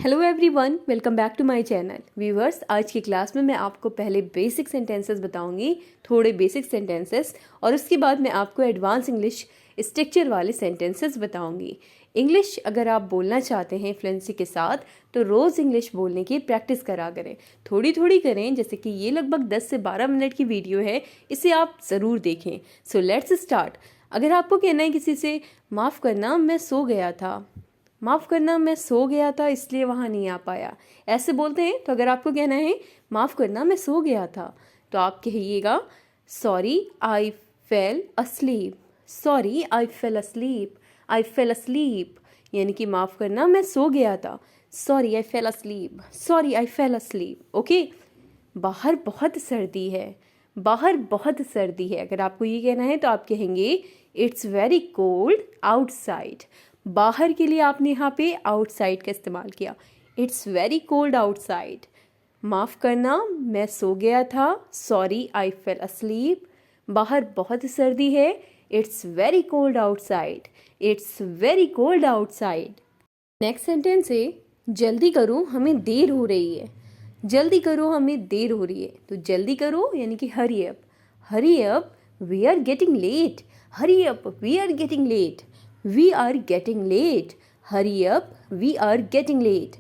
Hello everyone, welcome back to my channel. Viewers, आज की class में मैं आपको पहले बेसिक सेंटेंसेस बताऊंगी, थोड़े बेसिक सेंटेंसेस, और उसके बाद मैं आपको एडवांस इंग्लिश स्ट्रक्चर वाले सेंटेंसेस बताऊंगी। इंग्लिश अगर आप बोलना चाहते हैं फ्लुएंसी के साथ तो रोज़ इंग्लिश बोलने की प्रैक्टिस करा करें, थोड़ी थोड़ी करें। जैसे कि ये लगभग 10 से 12 मिनट की वीडियो है, इसे आप ज़रूर देखें। So let's start. अगर आपको कहना है किसी से माफ़ करना मैं सो गया था, माफ़ करना मैं सो गया था इसलिए वहाँ नहीं आ पाया, ऐसे बोलते हैं। तो अगर आपको कहना है माफ़ करना मैं सो गया था तो आप कहिएगा sorry I fail asleep, sorry I fail asleep, I fail asleep, यानी कि माफ़ करना मैं सो गया था, sorry I fail asleep, sorry I fail asleep. Okay. बाहर बहुत सर्दी है, बाहर बहुत सर्दी है, अगर आपको ये कहना है तो आप कहेंगे इट्स वेरी कोल्ड आउटसाइड। बाहर के लिए आपने यहाँ पे आउटसाइड का इस्तेमाल किया, इट्स वेरी कोल्ड आउटसाइड। माफ़ करना मैं सो गया था, सॉरी आई फेल अस्लीप। बाहर बहुत सर्दी है, it's very cold outside, it's very cold outside. Next sentence है जल्दी करो हमें देर हो रही है, जल्दी करो हमें देर हो रही है। तो जल्दी करो यानी कि hurry up, hurry up we are getting late, hurry up we are getting late, we are getting late, hurry up we are getting late.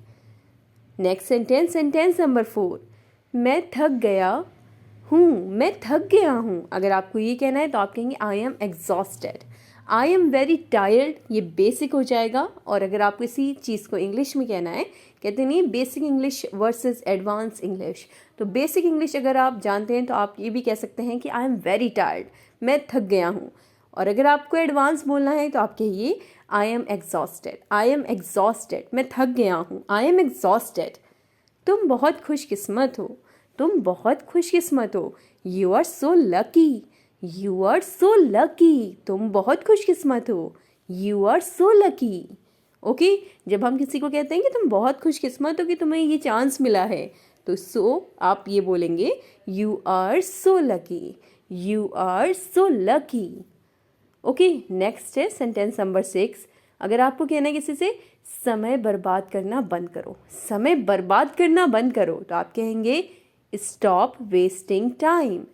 Next sentence, sentence number 4, मैं थक गया हूँ, मैं थक गया हूँ। अगर आपको ये कहना है तो आप कहेंगे I am exhausted, I am very tired. ये बेसिक हो जाएगा। और अगर आपको इसी चीज़ को इंग्लिश में कहना है, कहते नहीं basic English versus advance English. तो बेसिक इंग्लिश अगर आप जानते हैं तो आप ये भी कह सकते हैं कि आई एम वेरी टायर्ड, मैं थक गया हूँ। और अगर आपको एडवांस बोलना है तो आप कहिए I am exhausted, I am exhausted, मैं थक गया हूँ, आई एम एग्जॉस्टेड। तुम बहुत खुशकिस्मत हो, तुम बहुत खुशकिस्मत हो, you are so lucky, you are so lucky, तुम बहुत खुशकिस्मत हो, you are so lucky. Okay. जब हम किसी को कहते हैं कि तुम बहुत खुशकिस्मत हो कि तुम्हें ये चांस मिला है, तो आप ये बोलेंगे you are so lucky, you are so lucky. Okay. Next है सेंटेंस नंबर 6। अगर आपको कहना है किसी से समय बर्बाद करना बंद करो, समय बर्बाद करना बंद करो, तो आप कहेंगे stop wasting time,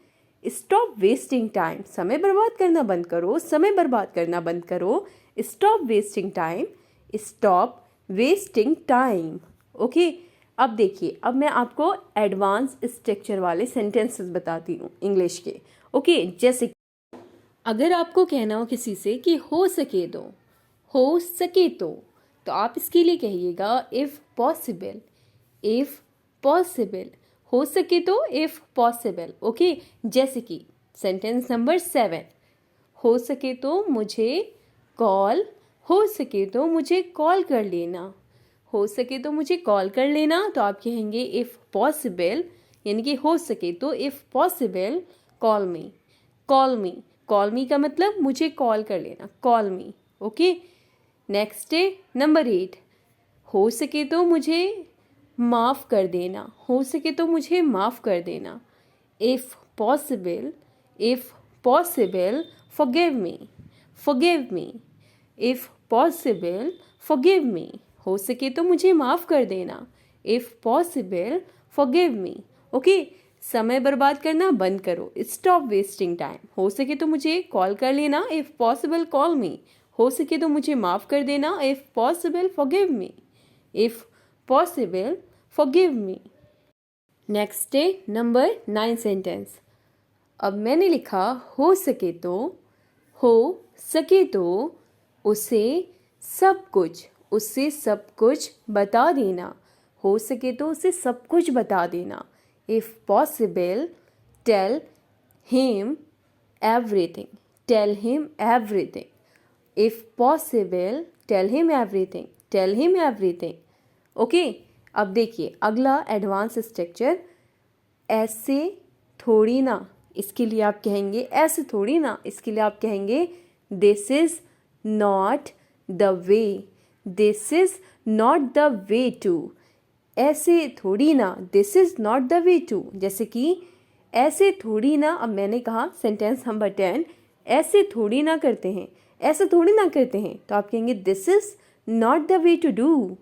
stop wasting time. समय बर्बाद करना बंद करो, समय बर्बाद करना बंद करो, stop wasting time, stop wasting time. Okay. अब देखिए, अब मैं आपको एडवांस स्ट्रक्चर वाले सेंटेंसेस बताती हूँ इंग्लिश के। ओके। जैसे अगर आपको कहना हो किसी से कि हो सके तो, हो सके तो आप इसके लिए कहिएगा इफ़ पॉसिबल, इफ़ पॉसिबल, हो सके तो इफ़ पॉसिबल। ओके। जैसे कि सेंटेंस नंबर 7, हो सके तो मुझे कॉल, हो सके तो मुझे कॉल कर लेना, हो सके तो मुझे कॉल कर लेना। तो आप कहेंगे इफ़ पॉसिबल, यानी कि हो सके तो if possible call me, call me. Call मी का मतलब मुझे कॉल कर लेना, कॉल मी। ओके। नेक्स्ट है नंबर 8, हो सके तो मुझे माफ़ कर देना, हो सके तो मुझे माफ़ कर देना, if possible, if possible forgive me, forgive me, if possible forgive me. हो सके तो मुझे माफ़ कर देना, if possible forgive me. Okay. समय बर्बाद करना बंद करो, स्टॉप वेस्टिंग टाइम। हो सके तो मुझे कॉल कर लेना, इफ़ पॉसिबल कॉल मी। हो सके तो मुझे माफ़ कर देना, if possible forgive me, if possible forgive me. Next है नंबर 9 सेंटेंस। अब मैंने लिखा हो सके तो, हो सके तो उसे सब कुछ, उससे सब कुछ बता देना, हो सके तो उसे सब कुछ बता देना, if possible tell him everything, tell him everything, if possible tell him everything, tell him everything. Okay. अब देखिए अगला एडवांस स्ट्रक्चर, ऐसे थोड़ी ना, इसके लिए आप कहेंगे ऐसे थोड़ी ना, इसके लिए आप कहेंगे this is not the way, this is not the way to, ऐसे थोड़ी ना, this is not the way to. जैसे कि ऐसे थोड़ी ना, अब मैंने कहा सेंटेंस नंबर 10, ऐसे थोड़ी ना करते हैं, ऐसे थोड़ी ना करते हैं, तो आप कहेंगे this is not the way to do,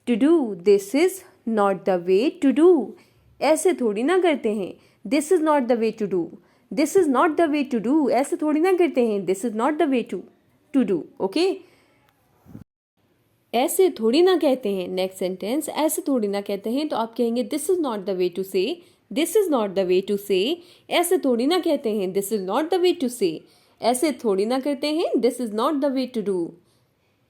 to do, this is not the way to do. ऐसे थोड़ी ना करते हैं, this is not the way to do, this is not the way to do, ऐसे थोड़ी ना करते हैं, this is not the way to do. Okay, ऐसे थोड़ी ना कहते हैं। नेक्स्ट सेंटेंस, ऐसे थोड़ी ना कहते हैं, तो आप कहेंगे this is not the way to say, this is not the way to say. ऐसे थोड़ी ना कहते हैं, this is not the way to say. ऐसे थोड़ी ना करते हैं, this is not the way to do.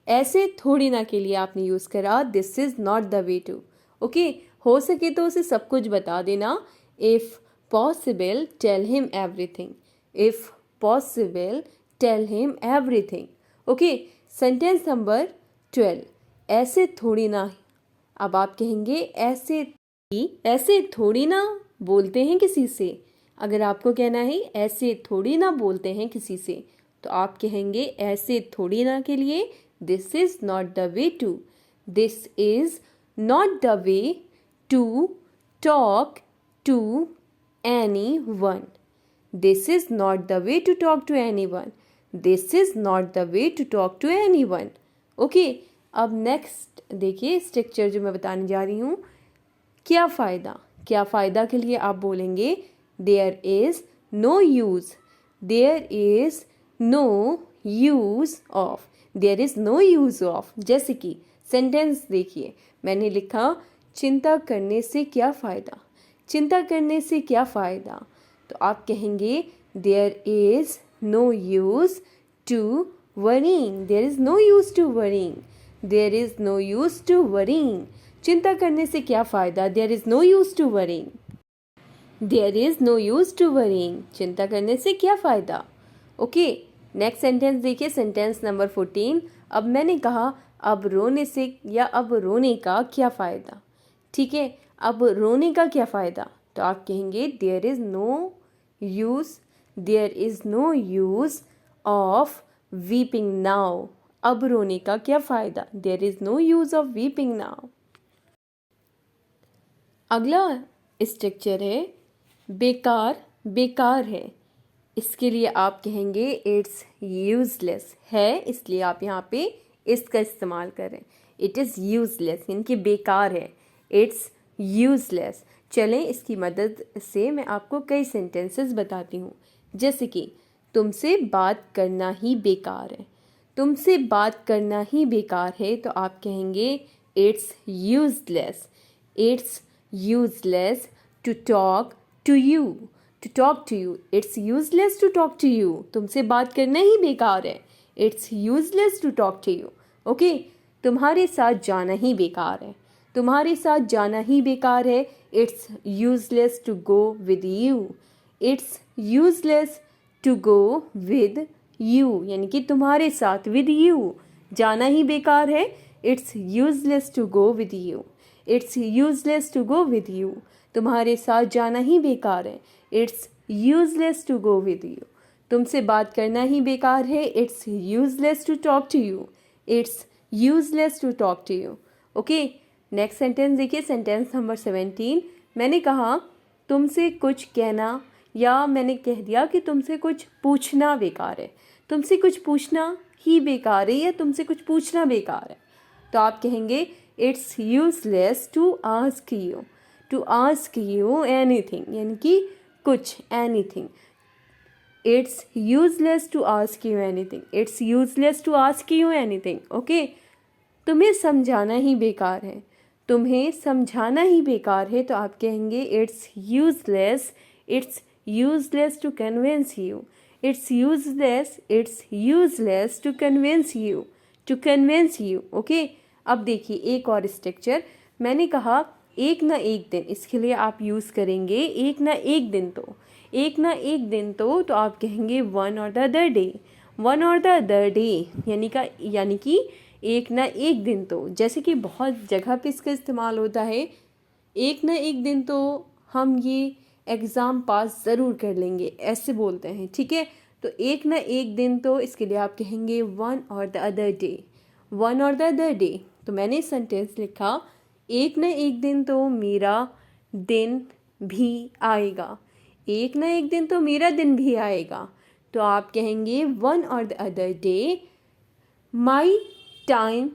ऐसे थोड़ी ना के लिए आपने यूज़ करा this is not the way to. Okay, हो सके तो उसे सब कुछ बता देना। If possible tell him everything, if possible tell him everything. Okay, sentence number 12, ऐसे थोड़ी ना। अब आप कहेंगे ऐसे थोड़ी ना बोलते हैं किसी से। अगर आपको कहना है ऐसे थोड़ी ना बोलते हैं किसी से, तो आप कहेंगे ऐसे थोड़ी ना के लिए this is not the way to, this is not the way to talk to anyone, this is not the way to talk to anyone, this is not the way to talk to anyone. Okay, अब next देखिए structure जो मैं बताने जा रही हूँ। क्या फ़ायदा, क्या फ़ायदा के लिए आप बोलेंगे there is no use, there is no use of, there is no use of. जैसे कि सेंटेंस देखिए, मैंने लिखा चिंता करने से क्या फ़ायदा, चिंता करने से क्या फ़ायदा, तो आप कहेंगे there is no use to worrying, there is no use to worrying, there is no use to worrying. चिंता करने से क्या फ़ायदा, there is no use to worrying, there is no use to worrying. चिंता करने से क्या फ़ायदा। ओके, नेक्स्ट सेंटेंस देखिए, सेंटेंस नंबर 14। अब मैंने कहा अब रोने से या अब रोने का क्या फ़ायदा। ठीक है, अब रोने का क्या फ़ायदा, तो आप कहेंगे there is no use, there is no use of weeping now. अब रोने का क्या फ़ायदा, there is no use of weeping now. अगला स्ट्रक्चर है बेकार, बेकार है। इसके लिए आप कहेंगे इट्स यूज़लेस है, इसलिए आप यहाँ पे इसका इस्तेमाल करें। इट इज़ यूज़लेस यानी कि बेकार है, इट्स यूज़लेस। चलें इसकी मदद से मैं आपको कई सेंटेंसेस बताती हूँ। जैसे कि तुमसे बात करना ही बेकार है, तुमसे बात करना ही बेकार है, तो आप कहेंगे it's useless, it's useless to talk to you, to talk to you, it's useless to talk to you। तुमसे बात करना ही बेकार है, it's useless to talk to you। Okay, तुम्हारे साथ जाना ही बेकार है, तुम्हारे साथ जाना ही बेकार है, it's useless to go with you, it's useless to go with you यानी कि तुम्हारे साथ with you जाना ही बेकार है, it's useless to go with you, it's useless to go with you. तुम्हारे साथ जाना ही बेकार है, it's useless to go with you. तुमसे बात करना ही बेकार है, it's useless to talk to you, it's useless to talk to you. Okay, next sentence देखिए, सेंटेंस नंबर 17। मैंने कहा तुमसे कुछ कहना या मैंने कह दिया कि तुमसे कुछ पूछना बेकार है, तुमसे कुछ पूछना ही बेकार है या तुमसे कुछ पूछना बेकार है, तो आप कहेंगे it's useless to ask you, to ask you anything यानी कि कुछ, anything. It's useless to ask you anything, it's useless to ask you anything. Okay, तुम्हें समझाना ही बेकार है, तुम्हें समझाना ही बेकार है, तो आप कहेंगे it's useless, it's useless to convince you, it's useless to convince you, to convince you. Okay, अब देखिए एक और स्ट्रक्चर। मैंने कहा एक ना एक दिन, इसके लिए आप यूज़ करेंगे एक ना एक दिन तो, एक ना एक दिन तो आप कहेंगे वन और द अदर डे, वन और द अदर डे यानी कि एक ना एक दिन तो। जैसे कि बहुत जगह पे इसका इस्तेमाल होता है, एक ना एक दिन तो हम ये एग्ज़ाम पास ज़रूर कर लेंगे, ऐसे बोलते हैं। ठीक है, तो एक ना एक दिन तो इसके लिए आप कहेंगे वन और द अदर डे, वन और द अदर डे। तो मैंने सेंटेंस लिखा एक ना एक दिन तो मेरा दिन भी आएगा, एक ना एक दिन तो मेरा दिन भी आएगा, तो आप कहेंगे वन और the other day my time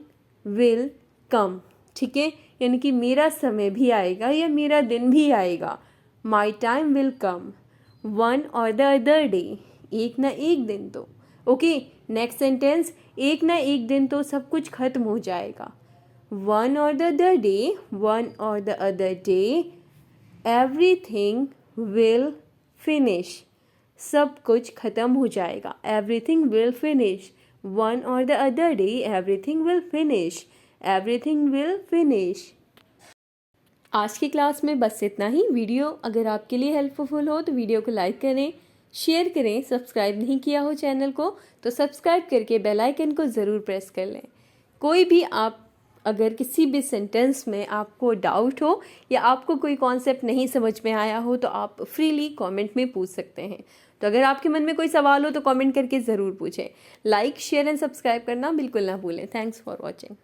will come, ठीक है, यानी कि मेरा समय भी आएगा या मेरा दिन भी आएगा। My time will come one और द अदर डे, एक ना एक दिन तो। ओके, नेक्स्ट सेंटेंस, एक ना एक दिन तो सब कुछ खत्म हो जाएगा। वन और द अदर डे, वन और the other day everything will finish, सब कुछ खत्म हो जाएगा। एवरीथिंग विल फिनिश, वन और the other day everything will finish, everything will finish. आज की क्लास में बस इतना ही। वीडियो अगर आपके लिए हेल्पफुल हो तो वीडियो को लाइक करें, शेयर करें। सब्सक्राइब नहीं किया हो चैनल को तो सब्सक्राइब करके बेल आइकन को ज़रूर प्रेस कर लें। कोई भी आप अगर किसी भी सेंटेंस में आपको डाउट हो या आपको कोई कॉन्सेप्ट नहीं समझ में आया हो तो आप फ्रीली कमेंट में पूछ सकते हैं। तो अगर आपके मन में कोई सवाल हो तो कमेंट करके ज़रूर पूछें। लाइक, शेयर एंड सब्सक्राइब करना बिल्कुल ना भूलें। Thanks for watching.